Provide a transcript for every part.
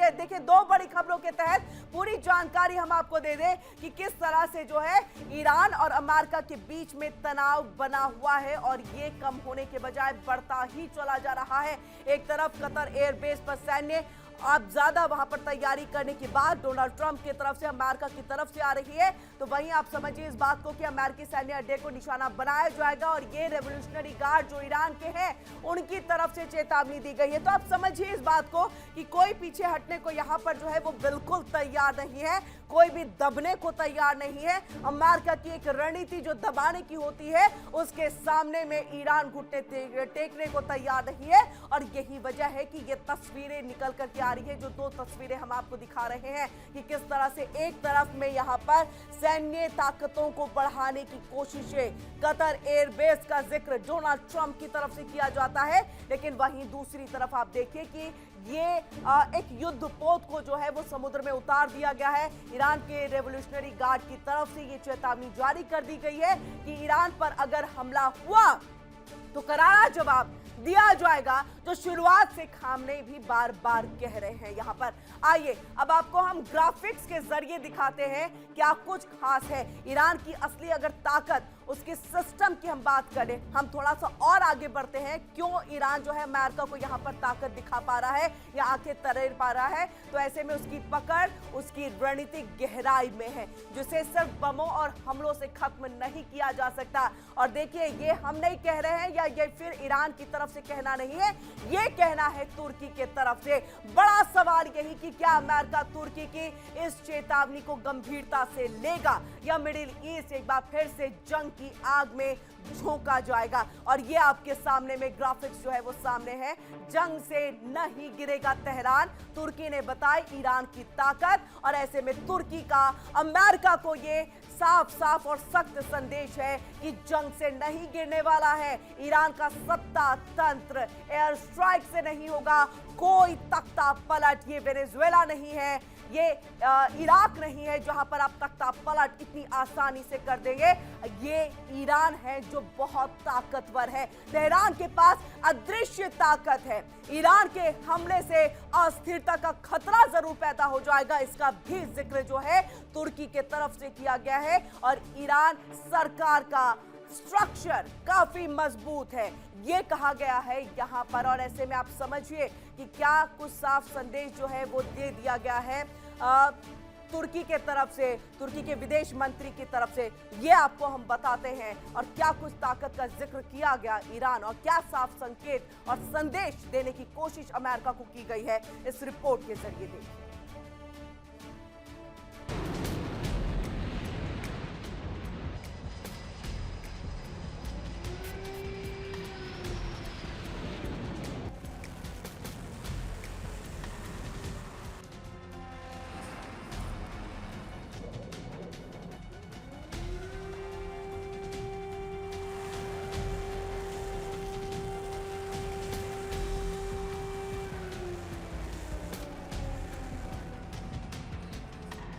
है। देखिए, दो बड़ी खबरों के तहत पूरी जानकारी हम आपको दे दें कि किस तरह से जो है ईरान और अमेरिका के बीच में तनाव बना हुआ है और ये कम होने के बजाय बढ़ता ही चला जा रहा है। एक तरफ कतर एयरबेस पर सैन्य अब ज्यादा वहां पर तैयारी करने की बात डोनाल्ड ट्रंप की तरफ से अमेरिका की तरफ से आ रही है, तो वहीं आप समझिए इस बात को कि अमेरिकी सैन्य अड्डे को निशाना बनाया जाएगा और ये रेवोल्यूशनरी गार्ड जो ईरान के हैं उनकी तरफ से चेतावनी दी गई है। तो आप समझिए इस बात को कि कोई पीछे हटने को यहां पर जो है वो बिल्कुल तैयार नहीं है, कोई भी दबने को तैयार नहीं है। अमेरिका की एक रणनीति जो दबाने की होती है उसके सामने में ईरान घुटने टेकने को तैयार नहीं है और यही वजह है कि ये तस्वीरें निकल करके आ रही है। जो दो तस्वीरें हम आपको दिखा रहे हैं कि किस तरह से एक तरफ में यहां पर सैन्य ताकतों को बढ़ाने की कोशिशें, कतर एयरबेस का जिक्र डोनाल्ड ट्रंप की तरफ से किया जाता है, लेकिन वहीं दूसरी तरफ आप देखिए कि ये एक युद्ध पोत को जो है वो समुद्र में उतार दिया गया है। ईरान के रेवोल्यूशनरी गार्ड की तरफ से ये चेतावनी जारी कर दी गई है कि ईरान पर अगर हमला हुआ तो करारा जवाब दिया जाएगा, जो शुरुआत से खामने भी बार बार कह रहे हैं। यहां पर आइए अब आपको हम ग्राफिक्स के जरिए दिखाते हैं क्या कुछ खास है। ईरान की असली अगर ताकत, उसके सिस्टम की हम बात करें, हम थोड़ा सा और आगे बढ़ते हैं, क्यों ईरान जो है अमेरिका को यहां पर ताकत दिखा पा रहा है या आंखें तरेर पा रहा है, तो ऐसे में उसकी पकड़ उसकी रणनीतिक गहराई में है, जिसे सिर्फ बमों और हमलों से खत्म नहीं किया जा सकता। और देखिए, ये हम नहीं कह रहे हैं या ये फिर ईरान की तरफ से कहना नहीं है, ये कहना है तुर्की के तरफ से। बड़ा सवाल यही कि क्या अमेरिका तुर्की की इस चेतावनी को गंभीरता से लेगा या मिडिल ईस्ट एक बार फिर से जंग की आग में झोंका जाएगा। और ये आपके सामने में ग्राफिक्स जो है वो सामने है। जंग से नहीं गिरेगा तेहरान, तुर्की ने बताई ईरान की ताकत, और ऐसे में तुर्की का अमेरिका को ये साफ साफ और सख्त संदेश है कि जंग से नहीं गिरने वाला है। ईरान का सत्ता तंत्र एयर स्ट्राइक से नहीं होगा, कोई तख्ता पलट, ये वेनेजुएला नहीं है, ये इराक नहीं है जहां पर आप तख्ता पलट इतनी आसानी से कर देंगे। ये ईरान है जो बहुत ताकतवर है। तेहरान के पास अदृश्य ताकत है। ईरान के हमले से अस्थिरता का खतरा जरूर पैदा हो जाएगा, इसका भी जिक्र जो है तुर्की के तरफ से किया गया है। और ईरान सरकार का स्ट्रक्चर काफी मजबूत है, ये कहा गया है यहां पर। और ऐसे में आप समझिए कि क्या कुछ साफ संदेश जो है वो दे दिया गया है तुर्की के तरफ से, तुर्की के विदेश मंत्री की तरफ से, ये आपको हम बताते हैं। और क्या कुछ ताकत का जिक्र किया गया ईरान, और क्या साफ संकेत और संदेश देने की कोशिश अमेरिका को की गई है, इस रिपोर्ट के जरिए देखिए।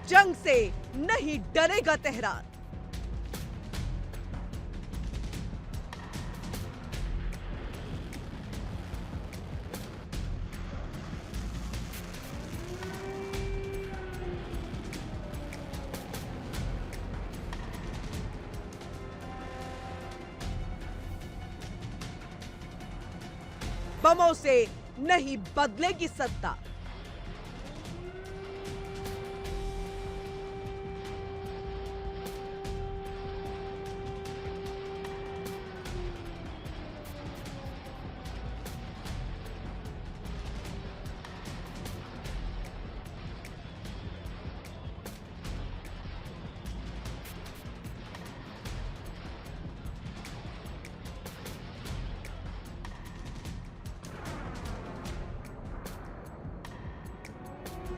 जंग से नहीं डरेगा तेहरान। बमों से नहीं बदलेगी सत्ता।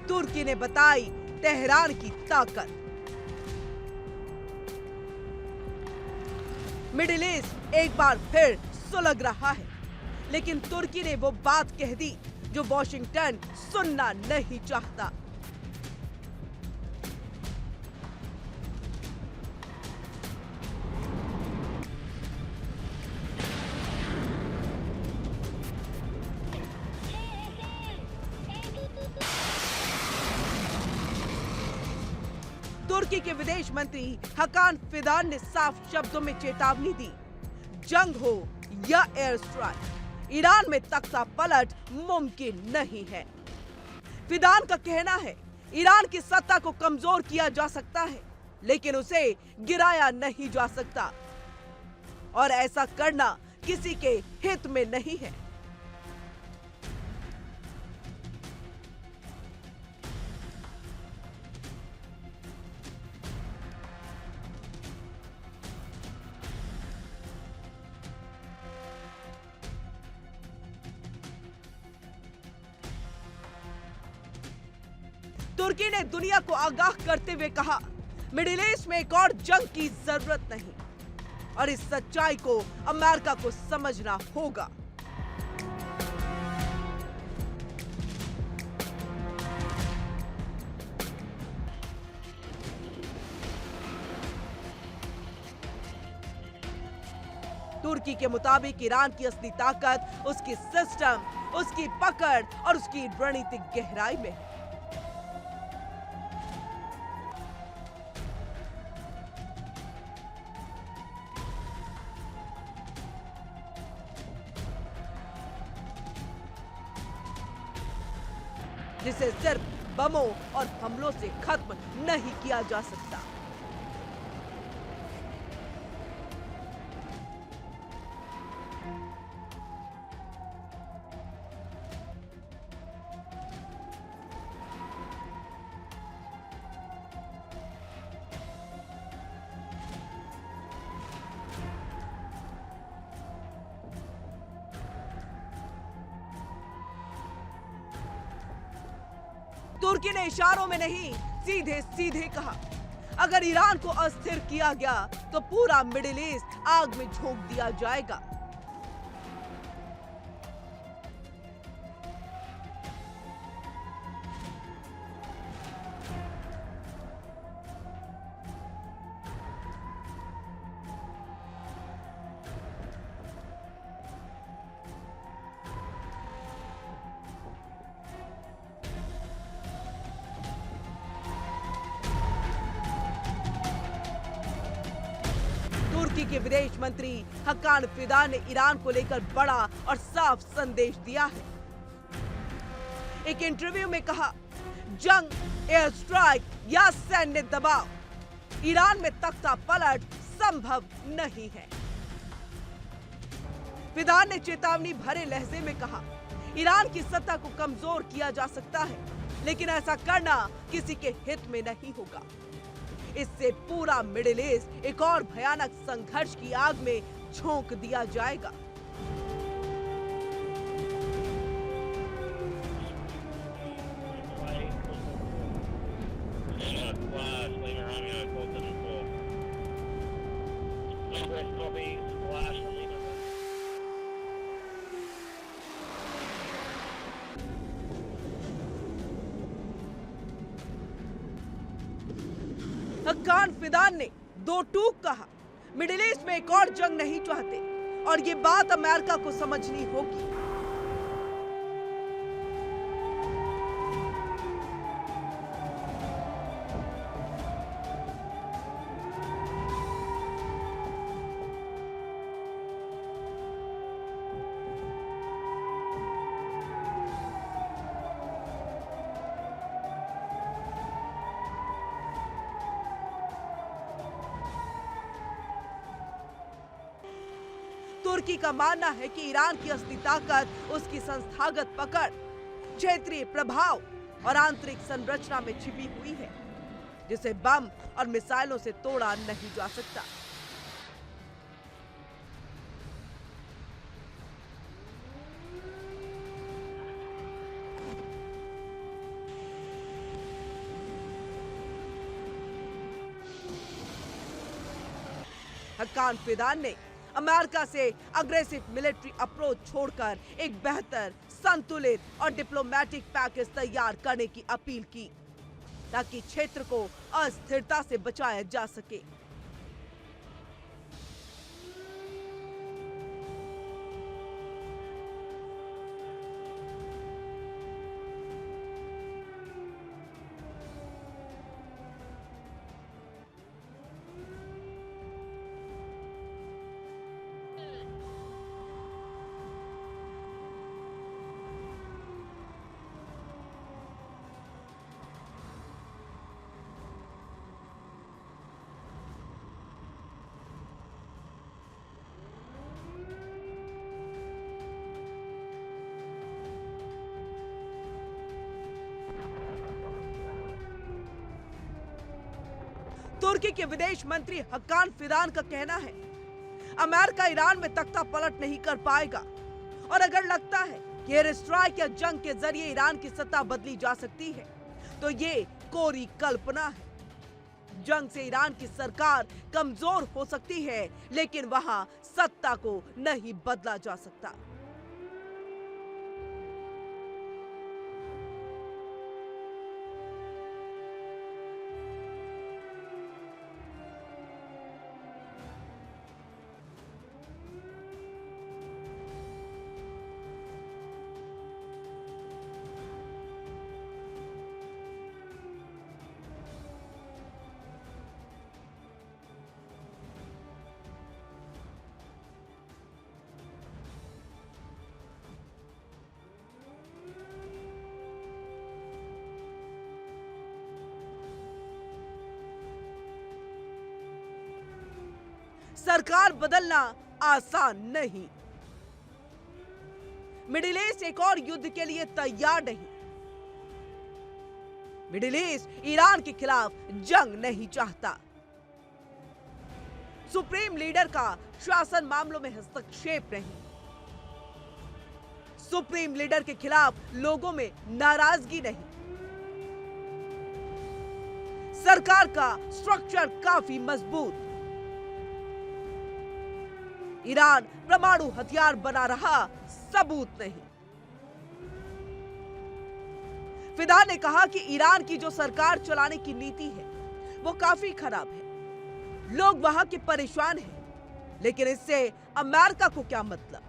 तुर्की ने बताई तेहरान की ताकत। मिडिल ईस्ट एक बार फिर सुलग रहा है, लेकिन तुर्की ने वो बात कह दी जो वॉशिंगटन सुनना नहीं चाहता। तुर्की के विदेश मंत्री हकान फिदान ने साफ शब्दों में चेतावनी दी, जंग हो या एयर स्ट्राइक, ईरान में तख्ता पलट मुमकिन नहीं है। फिदान का कहना है, ईरान की सत्ता को कमजोर किया जा सकता है, लेकिन उसे गिराया नहीं जा सकता और ऐसा करना किसी के हित में नहीं है। तुर्की ने दुनिया को आगाह करते हुए कहा, मिडिल ईस्ट में एक और जंग की जरूरत नहीं और इस सच्चाई को अमेरिका को समझना होगा। तुर्की के मुताबिक ईरान की असली ताकत उसकी सिस्टम, उसकी पकड़ और उसकी रणनीतिक गहराई में है। जिसे सिर्फ बमों और हमलों से खत्म नहीं किया जा सकता। तुर्की ने इशारों में नहीं, सीधे सीधे कहा, अगर ईरान को अस्थिर किया गया तो पूरा मिडिल ईस्ट आग में झोंक दिया जाएगा। तुर्की के विदेश मंत्री हकान फिदान ने ईरान को लेकर बड़ा और साफ संदेश दिया है। एक इंटरव्यू में कहा, जंग, एयर स्ट्राइक या सैन्य दबाव, ईरान में तख्ता पलट संभव नहीं है। फिदान ने चेतावनी भरे लहजे में कहा, ईरान की सत्ता को कमजोर किया जा सकता है, लेकिन ऐसा करना किसी के हित में नहीं होगा। इससे पूरा मिडिल ईस्ट एक और भयानक संघर्ष की आग में झोंक दिया जाएगा। हकान फिदान ने दो टूक कहा, मिडिल ईस्ट में एक और जंग नहीं चाहते और ये बात अमेरिका को समझनी होगी। तुर्की का मानना है कि ईरान की असली ताकत उसकी संस्थागत पकड़, क्षेत्रीय प्रभाव और आंतरिक संरचना में छिपी हुई है, जिसे बम और मिसाइलों से तोड़ा नहीं जा सकता। हकान फिदान ने अमेरिका से अग्रेसिव मिलिट्री अप्रोच छोड़कर एक बेहतर, संतुलित और डिप्लोमेटिक पैकेज तैयार करने की अपील की, ताकि क्षेत्र को अस्थिरता से बचाया जा सके। तुर्की के विदेश मंत्री हकान फिदान का कहना है, अमेरिका ईरान में तख्ता पलट नहीं कर पाएगा और अगर लगता है कि एयर स्ट्राइक या जंग के जरिए ईरान की सत्ता बदली जा सकती है तो ये कोरी कल्पना है। जंग से ईरान की सरकार कमजोर हो सकती है, लेकिन वहां सत्ता को नहीं बदला जा सकता। सरकार बदलना आसान नहीं। मिडिल ईस्ट एक और युद्ध के लिए तैयार नहीं। मिडिल ईस्ट ईरान के खिलाफ जंग नहीं चाहता। सुप्रीम लीडर का शासन मामलों में हस्तक्षेप नहीं। सुप्रीम लीडर के खिलाफ लोगों में नाराजगी नहीं। सरकार का स्ट्रक्चर काफी मजबूत। ईरान परमाणु हथियार बना रहा, सबूत नहीं। फिदा ने कहा कि ईरान की जो सरकार चलाने की नीति है वो काफी खराब है। लोग वहां के परेशान हैं, लेकिन इससे अमेरिका को क्या मतलब।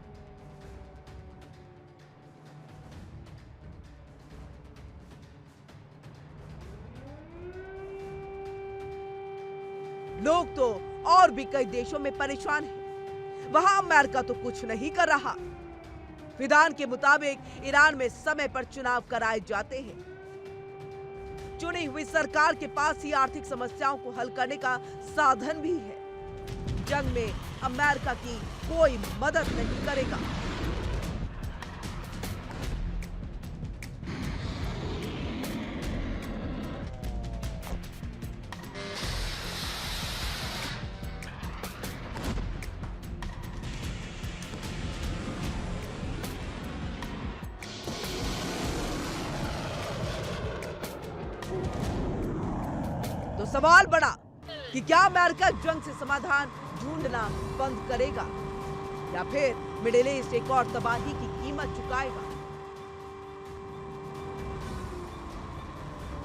लोग तो और भी कई देशों में परेशान हैं, वहां अमेरिका तो कुछ नहीं कर रहा। फिदान के मुताबिक ईरान में समय पर चुनाव कराए जाते हैं। चुनी हुई सरकार के पास ही आर्थिक समस्याओं को हल करने का साधन भी है। जंग में अमेरिका की कोई मदद नहीं करेगा। तो सवाल बड़ा कि क्या अमेरिका जंग से समाधान ढूंढना बंद करेगा या फिर मिडिल ईस्ट एक और तबाही की कीमत चुकाएगा।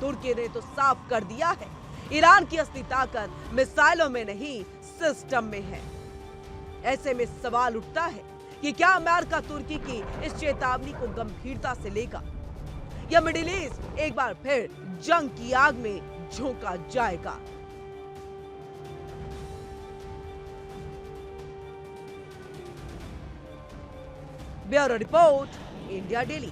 तुर्की ने तो साफ कर दिया है, ईरान की असली ताकत मिसाइलों में नहीं, सिस्टम में है। ऐसे में सवाल उठता है कि क्या अमेरिका तुर्की की इस चेतावनी को गंभीरता से लेगा या मिडिल ईस्ट एक बार फिर जंग की आग में झोंका जाएगा। Bureau report, India daily.